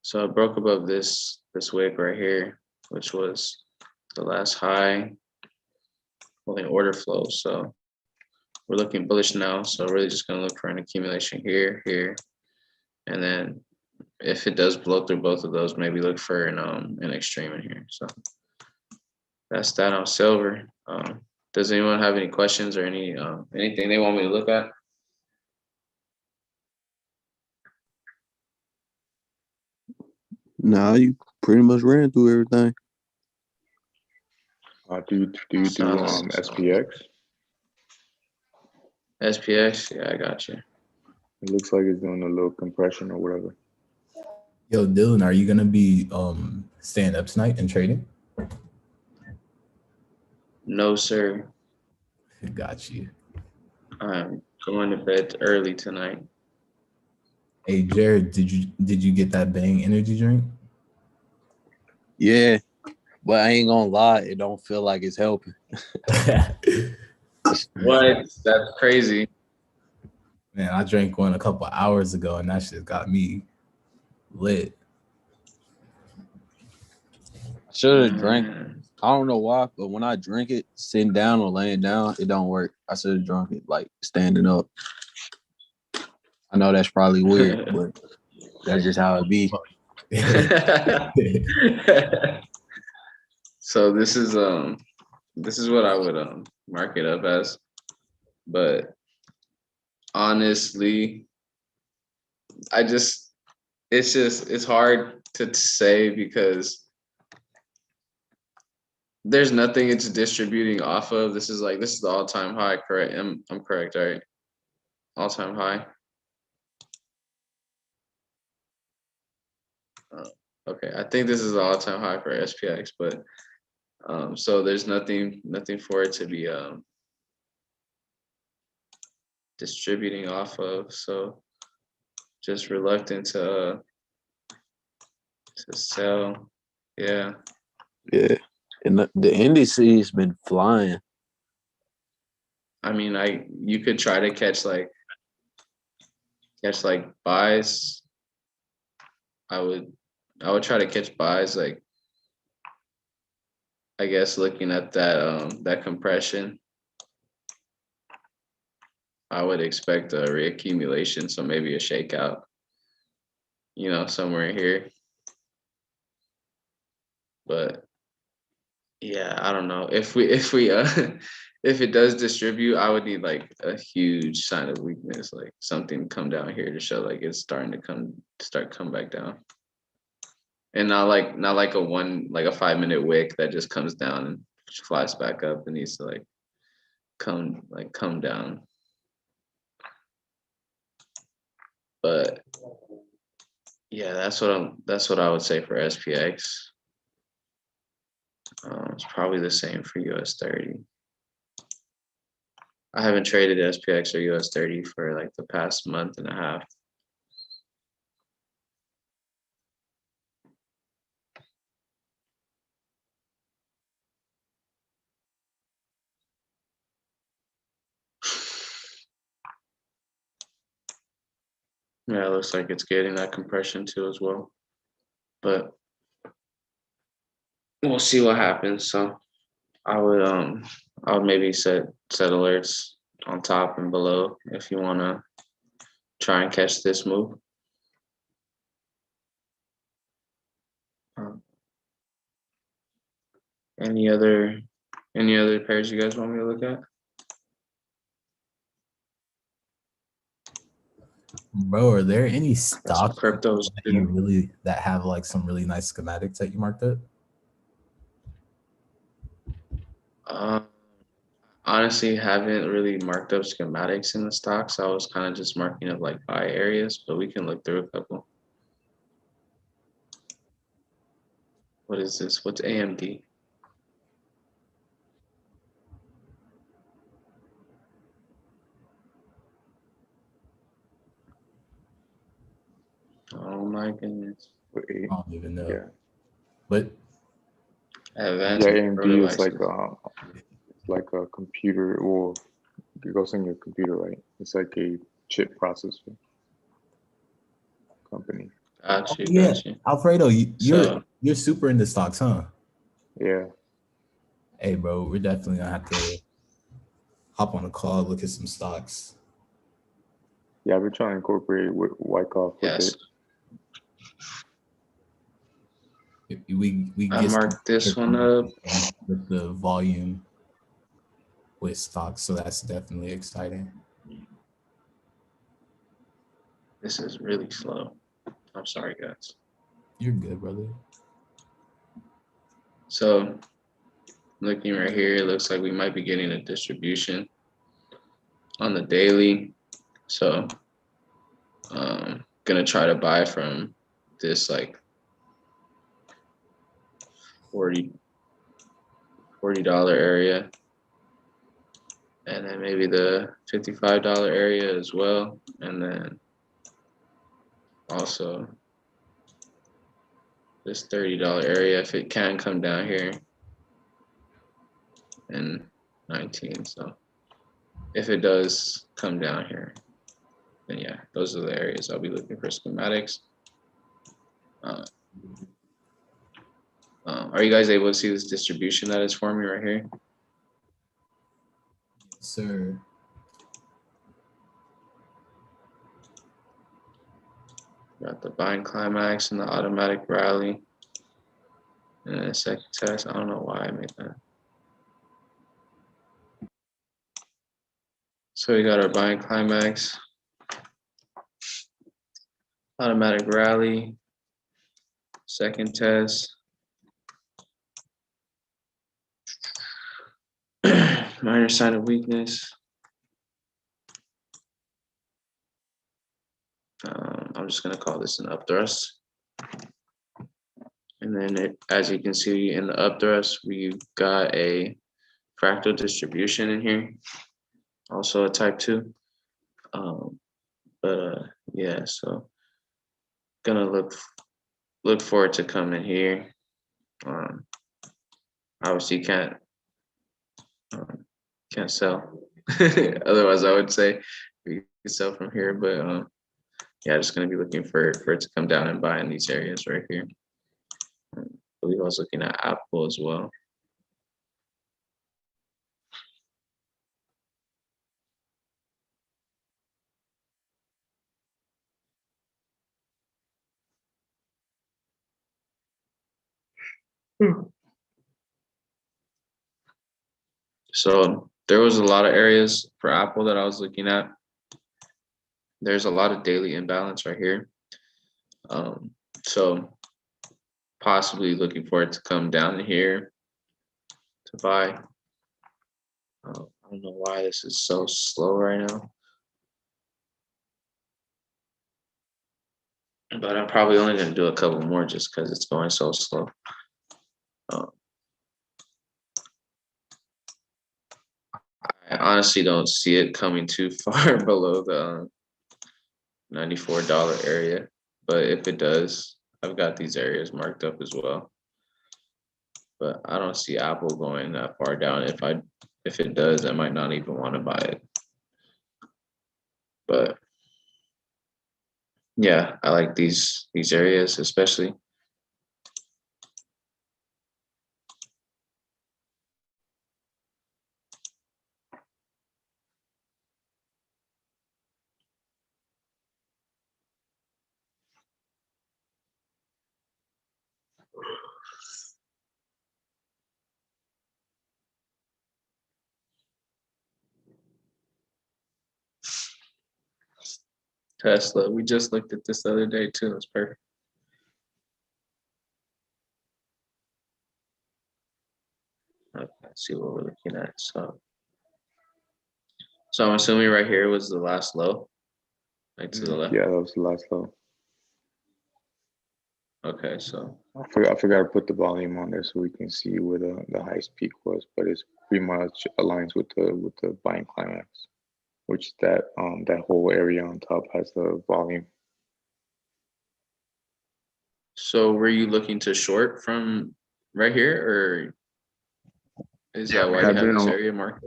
So it broke above this wick right here, which was the last high, holding order flow. So we're looking bullish now. So really just gonna look for an accumulation here, and then if it does blow through both of those, maybe look for an extreme in here. So that's that on silver. Does anyone have any questions or anything they want me to look at? Nah, you pretty much ran through everything. Do you do SPX? SPX, yeah, I got you. It looks like it's doing a little compression or whatever. Yo, Dylan, are you gonna be staying up tonight and trading? No, sir. Got you. I'm going to bed early tonight. Hey, Jared, did you get that Bang energy drink? Yeah, but I ain't gonna lie, it don't feel like it's helping. What? That's crazy. Man, I drank one a couple hours ago, and that shit got me lit. I should have drank. I don't know why, but when I drink it, sitting down or laying down, it don't work. I should have drunk it like standing up. I know that's probably weird, but that's just how it be. So this is what I would mark it up as, but honestly, it's hard to say because there's nothing it's distributing off of. This is the all-time high, correct? I'm correct, right? All-time high. Okay, I think this is the all-time high for SPX, but so there's nothing for it to be distributing off of. So just reluctant to sell. Yeah. Yeah, and the index has been flying. I mean, you could try to catch buys. I would try to catch buys, like, I guess looking at that compression, I would expect a reaccumulation, so maybe a shakeout, somewhere here. But yeah, I don't know. If it does distribute, I would need like a huge sign of weakness, like something come down here to show like it's starting to come back down. And not like a 5-minute wick that just comes down and flies back up. It needs to come down. But yeah, that's what I would say for SPX. It's probably the same for US 30. I haven't traded SPX or US 30 for like the past month and a half. Yeah, it looks like it's getting that compression too as well. But we'll see what happens. So I would maybe set alerts on top and below if you wanna try and catch this move. Any other pairs you guys want me to look at? Bro, are there any Got some stocks cryptos that you too. really that have like some really nice schematics that you marked up? Honestly, haven't really marked up schematics in the stocks. I was kind of just marking up like buy areas, but we can look through a couple. What is this? What's AMD? Oh my goodness. With I A- don't even know. yeah, But Advanced yeah. micro AMD is devices. like a computer, or it goes in your computer, right? It's like a chip processor company. Got you, yeah, got you. Alfredo, So you're super into stocks, huh? Yeah, Hey, bro, we're definitely gonna have to hop on a call, look at some stocks. yeah. I've been trying to incorporate with Wyckoff a yes, bit. We I get marked this one up. with the volume with stocks, so that's definitely exciting. This is really slow. I'm sorry, guys. You're good, brother. So looking right here, it looks like we might be getting a distribution on the daily. So gonna try to buy from this like $40 area, and then maybe the $55 area as well, and then also this $30 area if it can come down here and 19. So if it does come down here, then yeah, those are the areas I'll be looking for schematics. Are you guys able to see this distribution that is forming right here? Sir. Got the buying climax and the automatic rally. And then a second test. I don't know why I made that. So we got our buying climax, automatic rally, second test, minor sign of weakness. I'm just gonna call this an up thrust. And then as you can see in the up thrust, we've got a fractal distribution in here, also a type 2. Yeah, so gonna look for it to come in here. Obviously can't sell. Otherwise, I would say we could sell from here, but yeah, just gonna be looking for it to come down and buy in these areas right here. I believe I was looking at Apple as well. So there was a lot of areas for Apple that I was looking at. There's a lot of daily imbalance right here. So possibly looking for it to come down here to buy. I don't know why this is so slow right now. But I'm probably only going to do a couple more just because it's going so slow. I honestly don't see it coming too far below the $94 area, but if it does, I've got these areas marked up as well. But I don't see Apple going that far down. If it does, I might not even want to buy it. But yeah, I like these areas especially. Tesla, we just looked at this the other day too. It's perfect. Okay, let's see what we're looking at. So I'm assuming right here was the last low, like to the left. Yeah, that was the last low. Okay, so I forgot to put the volume on there so we can see where the highest peak was, but it's pretty much aligns with the buying climax, which that whole area on top has the volume. so were you looking to short from right here, or is Yeah, that I why mean, you have this area marked?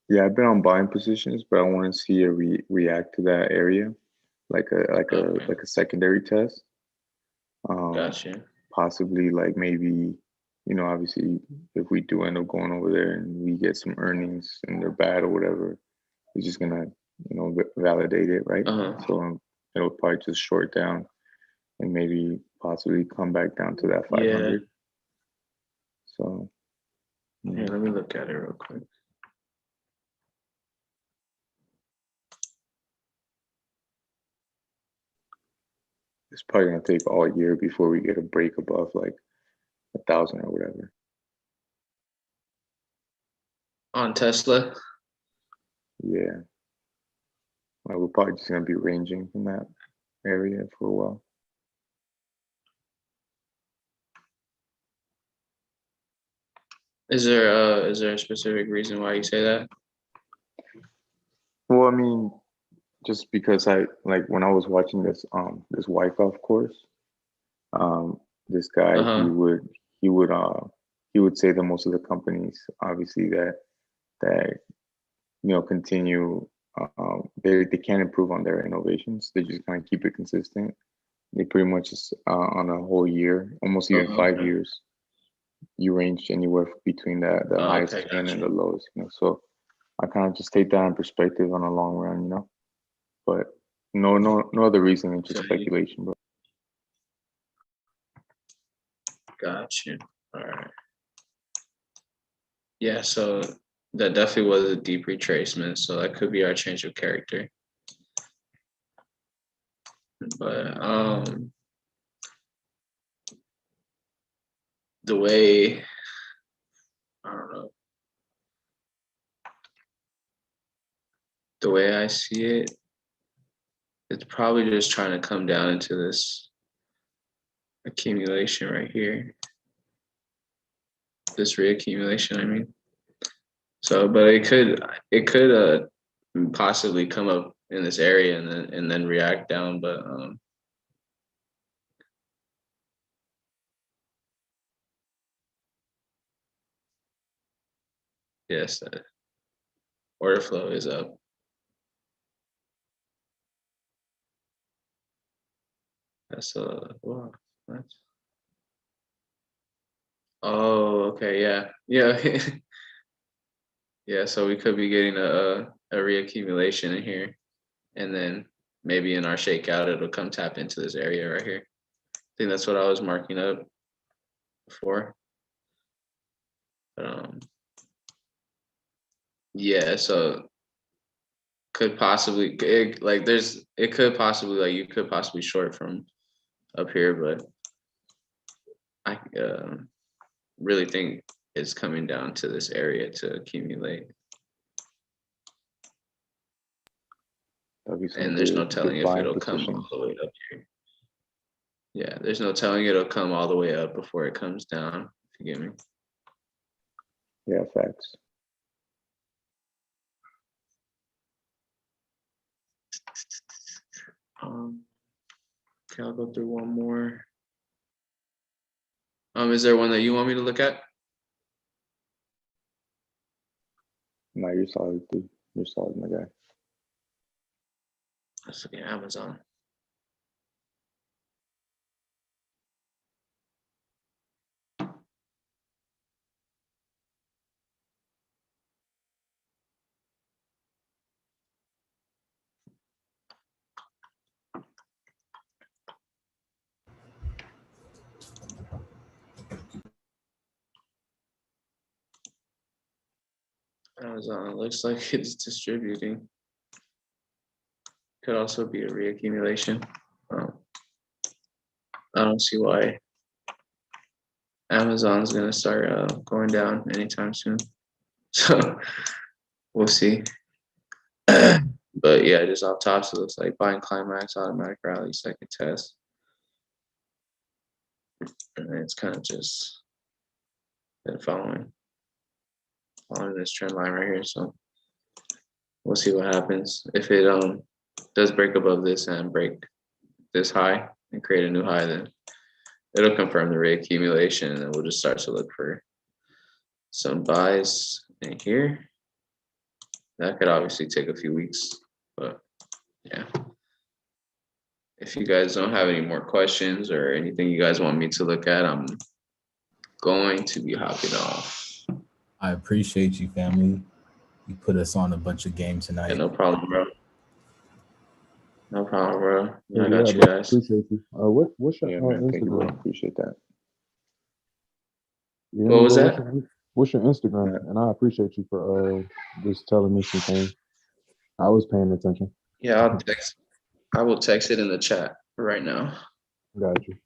yeah, I've been on buying positions, but I want to see it react to that area, like Okay, a secondary test. gotcha. Possibly like maybe, obviously if we do end up going over there and we get some earnings and they're bad or whatever, it's just gonna, validate it, right? Uh-huh. So it'll probably just short down and maybe possibly come back down to that Yeah. 500. So Yeah, let me look at it real quick. it's probably gonna take all year before we get a break above like 1,000 or whatever. On Tesla, Yeah, like we're probably just gonna be ranging in that area for a while. is there a specific reason why you say that? Well, I mean, just because I like when I was watching this Wyckoff course, this guy Uh-huh. he would he would say that most of the companies obviously that continue they can't improve on their innovations. They just kind of keep it consistent. They pretty much just on a whole year, almost even Oh, 5 years, you range anywhere between the oh, highest okay, trend and gotcha. the lowest. So I kind of just take that in perspective on a long run. But no other reason than just So you speculation, bro. gotcha. All right. Yeah, so that definitely was a deep retracement. So that could be our change of character. But the way I don't know, the way I see it, it's probably just trying to come down into this accumulation right here. This reaccumulation, I mean. So, but it could possibly come up in this area and then react down, but yes, order flow is up. That's wow, that's, oh, okay, yeah, yeah. Yeah, so we could be getting a reaccumulation in here, and then maybe in our shakeout it'll come tap into this area right here. I think that's what I was marking up before. Yeah, so could possibly it could possibly like you could possibly short from up here, but I really think it's coming down to this area to accumulate, That'll be some and there's no telling good if buying it'll come all positions. the way up here. Yeah, there's no telling it'll come all the way up before it comes down. If you get me. Yeah, facts. Okay, I'll go through one more. Is there one that you want me to look at? No, you're solid, dude. You're solid, my guy. Let's look at Amazon. Amazon looks like it's distributing. Could also be a reaccumulation. I don't see why Amazon's gonna start going down anytime soon. So we'll see. But yeah, just off tops, it looks like buying climax, automatic rally, second test. And it's kind of just been following this trend line right here. So we'll see what happens. If it does break above this and break this high and create a new high, then it'll confirm the reaccumulation, and then we'll just start to look for some buys in here. That could obviously take a few weeks, but yeah. If you guys don't have any more questions or anything you guys want me to look at, I'm going to be hopping off. I appreciate you, family. You put us on a bunch of games tonight. Yeah, no problem, bro. No problem, bro. Yeah, I got you bro. guys. Appreciate you. What's your Yeah, man. Thank you, bro. Instagram? Appreciate that. Yeah, What was bro, that? What's your Instagram? Yeah. And I appreciate you for just telling me some things. I was paying attention. Yeah, I will text it in the chat right now. Got you.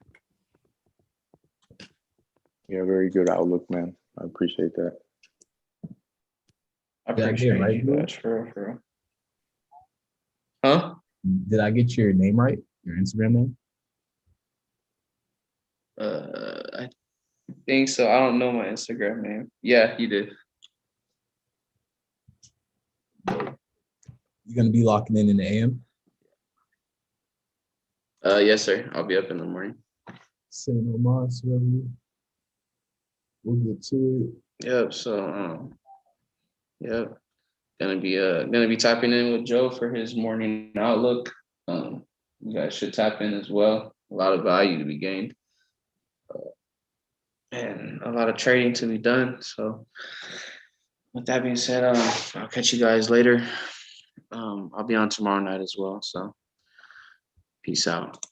Yeah, very good outlook, man. I appreciate that. I Did I get it appreciate right, you bro? guys for real. Huh? Did I get your name right? Your Instagram name? I think so. I don't know my Instagram name. Yeah, you did. You gonna be locking in the AM? Yes, sir. I'll be up in the morning. Say no more, so we'll get to it. Yep. So, yep. Gonna be tapping in with Joe for his morning outlook. You guys should tap in as well. A lot of value to be gained, and a lot of trading to be done. So, with that being said, I'll catch you guys later. I'll be on tomorrow night as well. So, peace out.